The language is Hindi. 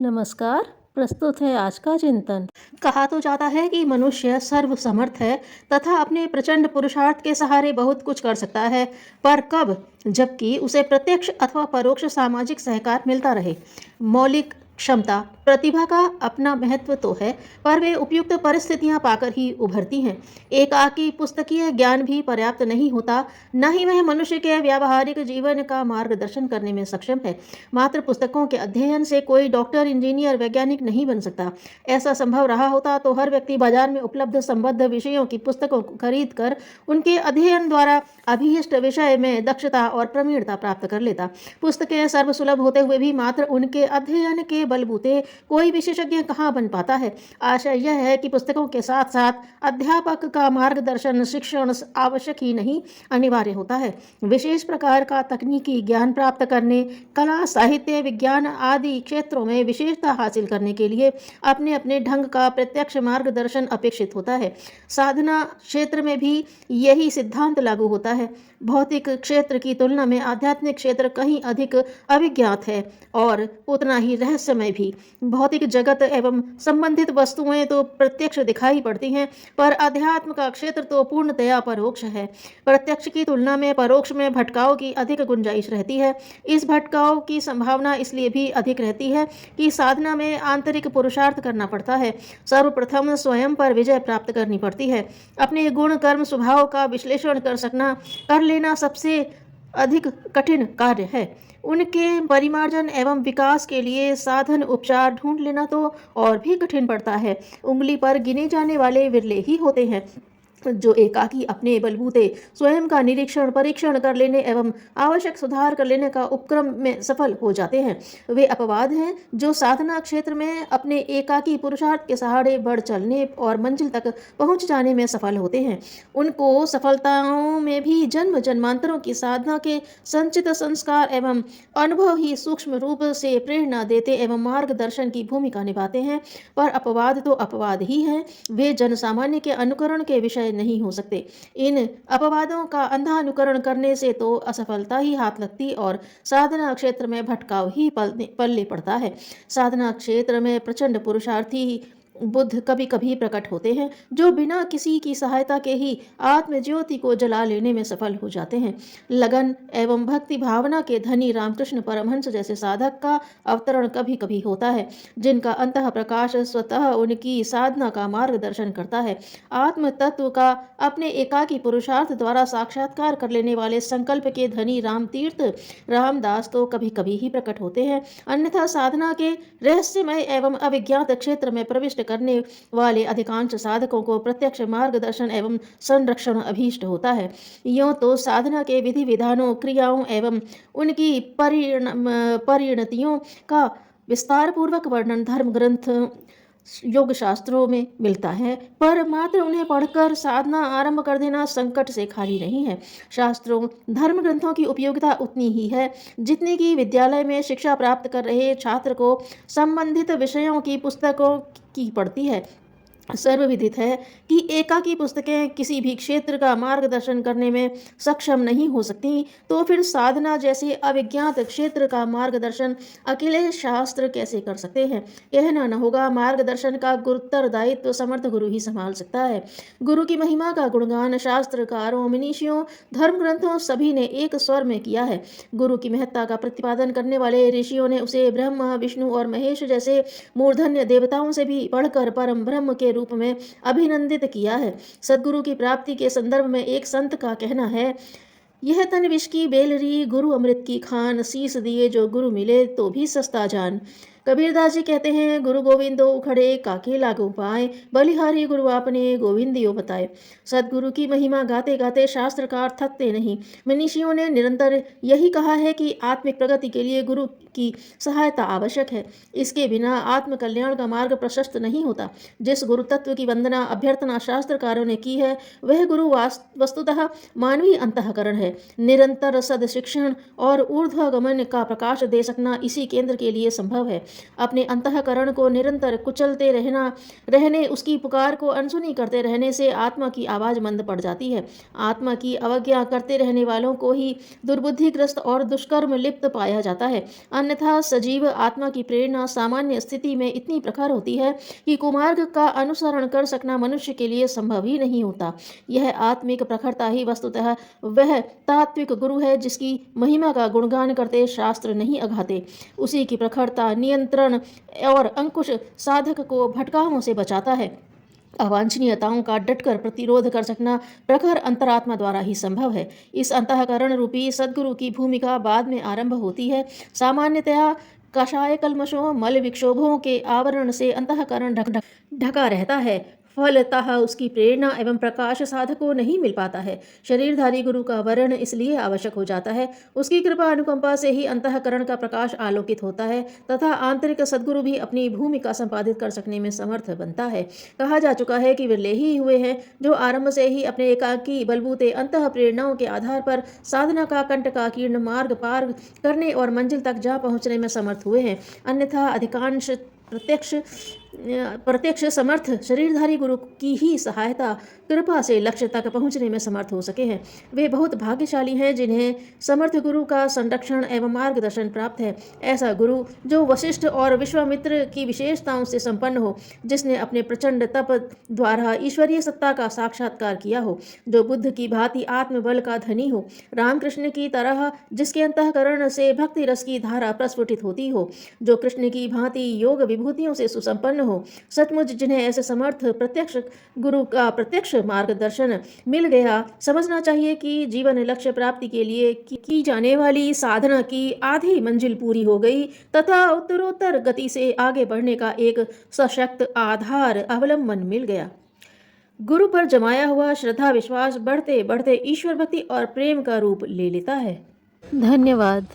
नमस्कार। प्रस्तुत है आज का चिंतन। कहा तो जाता है कि मनुष्य सर्वसमर्थ है तथा अपने प्रचंड पुरुषार्थ के सहारे बहुत कुछ कर सकता है, पर कब? जबकि उसे प्रत्यक्ष अथवा परोक्ष सामाजिक सहकार मिलता रहे। मौलिक क्षमता, प्रतिभा का अपना महत्व तो है, पर वे उपयुक्त परिस्थितियां पाकर ही उभरती हैं। एकाकी पुस्तकीय ज्ञान भी पर्याप्त नहीं होता, न ही वह मनुष्य के व्यावहारिक जीवन का मार्गदर्शन करने में सक्षम है। मात्र पुस्तकों के अध्ययन से कोई डॉक्टर, इंजीनियर, वैज्ञानिक नहीं बन सकता। ऐसा संभव रहा होता तो हर व्यक्ति बाजार में उपलब्ध संबद्ध विषयों की पुस्तकों को खरीद कर उनके अध्ययन द्वारा अभीष्ट विषय में दक्षता और प्रवीणता प्राप्त कर लेता। पुस्तकें सर्वसुलभ होते हुए भी मात्र उनके अध्ययन के बलबूते कोई विशेषज्ञ कहाँ बन पाता है। आशय यह है कि पुस्तकों के साथ साथ अध्यापक का मार्गदर्शन, शिक्षण आवश्यक ही नहीं, अनिवार्य होता है। विशेष प्रकार का तकनीकी ज्ञान प्राप्त करने, कला, साहित्य, विज्ञान आदि क्षेत्रों में विशेषता हासिल करने के लिए अपने अपने ढंग का प्रत्यक्ष मार्गदर्शन अपेक्षित होता है। साधना क्षेत्र में भी यही सिद्धांत लागू होता है। भौतिक क्षेत्र की तुलना में आध्यात्मिक क्षेत्र कहीं अधिक अभिज्ञात है और उतना ही रहस्यमय भी। भौतिक जगत एवं संबंधित वस्तुएं तो प्रत्यक्ष दिखाई पड़ती हैं, पर अध्यात्म का क्षेत्र तो पूर्णतया परोक्ष है। प्रत्यक्ष की तुलना में परोक्ष में भटकाव की अधिक गुंजाइश रहती है। इस भटकाव की संभावना इसलिए भी अधिक रहती है कि साधना में आंतरिक पुरुषार्थ करना पड़ता है। सर्वप्रथम स्वयं पर विजय प्राप्त करनी पड़ती है। अपने गुण, कर्म, स्वभाव का विश्लेषण कर लेना सबसे अधिक कठिन कार्य है। उनके परिमार्जन एवं विकास के लिए साधन उपचार ढूंढ लेना तो और भी कठिन पड़ता है। उंगली पर गिने जाने वाले विरले ही होते हैं जो एकाकी अपने बलबूते स्वयं का निरीक्षण, परीक्षण कर लेने एवं आवश्यक सुधार कर लेने का उपक्रम में सफल हो जाते हैं। वे अपवाद हैं जो साधना क्षेत्र में अपने एकाकी पुरुषार्थ के सहारे बढ़ चलने और मंजिल तक पहुंच जाने में सफल होते हैं। उनको सफलताओं में भी जन्म जन्मांतरों की साधना के संचित संस्कार एवं अनुभव ही सूक्ष्म रूप से प्रेरणा देते एवं मार्गदर्शन की भूमिका निभाते हैं। पर अपवाद तो अपवाद ही हैं, वे जन सामान्य के अनुकरण के विषय नहीं हो सकते। इन अपवादों का अंधा अनुकरण करने से तो असफलता ही हाथ लगती और साधना क्षेत्र में भटकाव ही पल्ले पड़ता है। साधना क्षेत्र में प्रचंड पुरुषार्थी बुद्ध कभी कभी प्रकट होते हैं जो बिना किसी की सहायता के ही आत्मज्योति को जला लेने में सफल हो जाते हैं। लगन एवं भक्ति भावना के धनी रामकृष्ण परमहंस जैसे साधक का अवतरण कभी कभी होता है, जिनका अंतः प्रकाश स्वतः उनकी साधना का मार्गदर्शन करता है। आत्म तत्व का अपने एकाकी पुरुषार्थ द्वारा साक्षात्कार कर लेने वाले संकल्प के धनी रामतीर्थ रामदास तो कभी कभी ही प्रकट होते हैं, अन्यथा साधना के रहस्यमय एवं अभिज्ञात क्षेत्र में प्रविष्ट करने वाले अधिकांश साधकों को प्रत्यक्ष मार्गदर्शन एवं संरक्षण अभीष्ट होता है। यूं तो साधना के विधि विधानों, क्रियाओं एवं उनकी परिणतियों का विस्तार पूर्वक वर्णन धर्म ग्रंथ, योग शास्त्रों में मिलता है, पर मात्र उन्हें पढ़कर साधना आरंभ कर देना संकट से खाली नहीं है। शास्त्रों, धर्म ग्रंथों की उपयोगिता उतनी ही है जितनी कि विद्यालय में शिक्षा प्राप्त कर रहे छात्र को संबंधित विषयों की पुस्तकों की पड़ती है। सर्वविदित है कि एकाकी पुस्तकें किसी भी क्षेत्र का मार्गदर्शन करने में सक्षम नहीं हो सकती, तो फिर साधना जैसे अविज्ञात क्षेत्र का मार्गदर्शन अकेले शास्त्र कैसे कर सकते हैं। कहना न होगा, मार्गदर्शन का उत्तरदायित्व समर्थ गुरु ही संभाल सकता है। गुरु की महिमा का गुणगान शास्त्रकारों, मनीषियों, धर्म ग्रंथों सभी ने एक स्वर में किया है। गुरु की महत्ता का प्रतिपादन करने वाले ऋषियों ने उसे ब्रह्मा, विष्णु और महेश जैसे मूर्धन्य देवताओं से भी बढ़कर परम ब्रह्म के रूप में अभिनंदित किया है। सद्गुरु की प्राप्ति के संदर्भ में एक संत का कहना है, यह तन विष की बेलरी, गुरु अमृत की खान, शीस दिए जो गुरु मिले तो भी सस्ता जान। कबीरदास जी कहते हैं, गुरु गोविंदो उखड़े काके लागू पाए, बलिहारी गुरु आपने गोविंदियो बताए। सदगुरु की महिमा गाते गाते शास्त्रकार थकते नहीं। मनीषियों ने निरंतर यही कहा है कि आत्मिक प्रगति के लिए गुरु की सहायता आवश्यक है। इसके बिना आत्म कल्याण का मार्ग प्रशस्त नहीं होता। जिस गुरु तत्व की वंदना अभ्यर्थना शास्त्रकारों ने की है, वह गुरु वस्तुतः मानवीय अंतःकरण है। निरंतर सद शिक्षण और ऊर्ध्वगमन का प्रकाश दे सकना इसी केंद्र के लिए संभव है। अपने अंतःकरण को निरंतर कुचलते रहने उसकी पुकार को अनसुनी करते रहने से आत्मा की आवाज़ मंद पड़ जाती है। आत्मा की अवज्ञा करते रहने वालों को ही दुर्बुद्धिग्रस्त और दुष्कर्म लिप्त पाया जाता है। अन्यथा सजीव आत्मा की प्रेरणा सामान्य स्थिति में इतनी प्रखर होती है कि कुमार्ग का अनुसरण कर सकना मनुष्य के लिए संभव ही नहीं होता। यह आत्मिक प्रखरता ही वस्तुतः वह तात्विक गुरु है जिसकी महिमा का गुणगान करते शास्त्र नहीं अघाते। उसी की प्रखरता, नियंत्रण और अंकुश साधक को भटकामों से बचाता है। अवांछनीयताओं का डटकर प्रतिरोध कर सकना प्रखर अंतरात्मा द्वारा ही संभव है। इस अंतःकरण रूपी सद्गुरु की भूमिका बाद में आरंभ होती है। सामान्यतया कषाय कल्मशों, मल विक्षोभों के आवरण से अंतःकरण ढका रहता है। फलतः उसकी प्रेरणा एवं प्रकाश साधक को नहीं मिल पाता है। शरीरधारी गुरु का वर्ण इसलिए आवश्यक हो जाता है। उसकी कृपा अनुकंपा से ही अंतःकरण का प्रकाश आलोकित होता है तथा आंतरिक सद्गुरु भी अपनी भूमिका संपादित कर सकने में समर्थ बनता है। कहा जा चुका है कि विरले ही हुए हैं जो आरंभ से ही अपने एकाकी बलबूते अंतः प्रेरणाओं के आधार पर साधना का कंटकाकीर्ण मार्ग पार करने और मंजिल तक जा पहुँचने में समर्थ हुए हैं। अन्यथा अधिकांश प्रत्यक्ष समर्थ शरीरधारी गुरु की ही सहायता कृपा से लक्ष्य तक पहुंचने में समर्थ हो सके हैं। वे बहुत भाग्यशाली हैं जिन्हें समर्थ गुरु का संरक्षण एवं मार्गदर्शन प्राप्त है। ऐसा गुरु जो वशिष्ठ और विश्वामित्र की विशेषताओं से संपन्न हो, जिसने अपने प्रचंड तप द्वारा ईश्वरीय सत्ता का साक्षात्कार किया हो, जो बुद्ध की भांति आत्मबल का धनी हो, रामकृष्ण की तरह जिसके अंतःकरण से भक्ति रस की धारा प्रस्फुटित होती हो, जो कृष्ण की भांति योग विभूतियों से सुसंपन्न हो। सचमुच जिन्हें ऐसे समर्थ प्रत्यक्ष गुरु का प्रत्यक्ष मार्गदर्शन मिल गया, समझना चाहिए कि जीवन लक्ष्य प्राप्ति के लिए की जाने वाली साधना की आधी मंजिल पूरी हो गई तथा उत्तरोत्तर गति से आगे बढ़ने का एक सशक्त आधार अवलंबन मिल गया। गुरु पर जमाया हुआ श्रद्धा विश्वास बढ़ते बढ़ते ईश्वर भक्ति और प्रेम का रूप ले लेता है। धन्यवाद।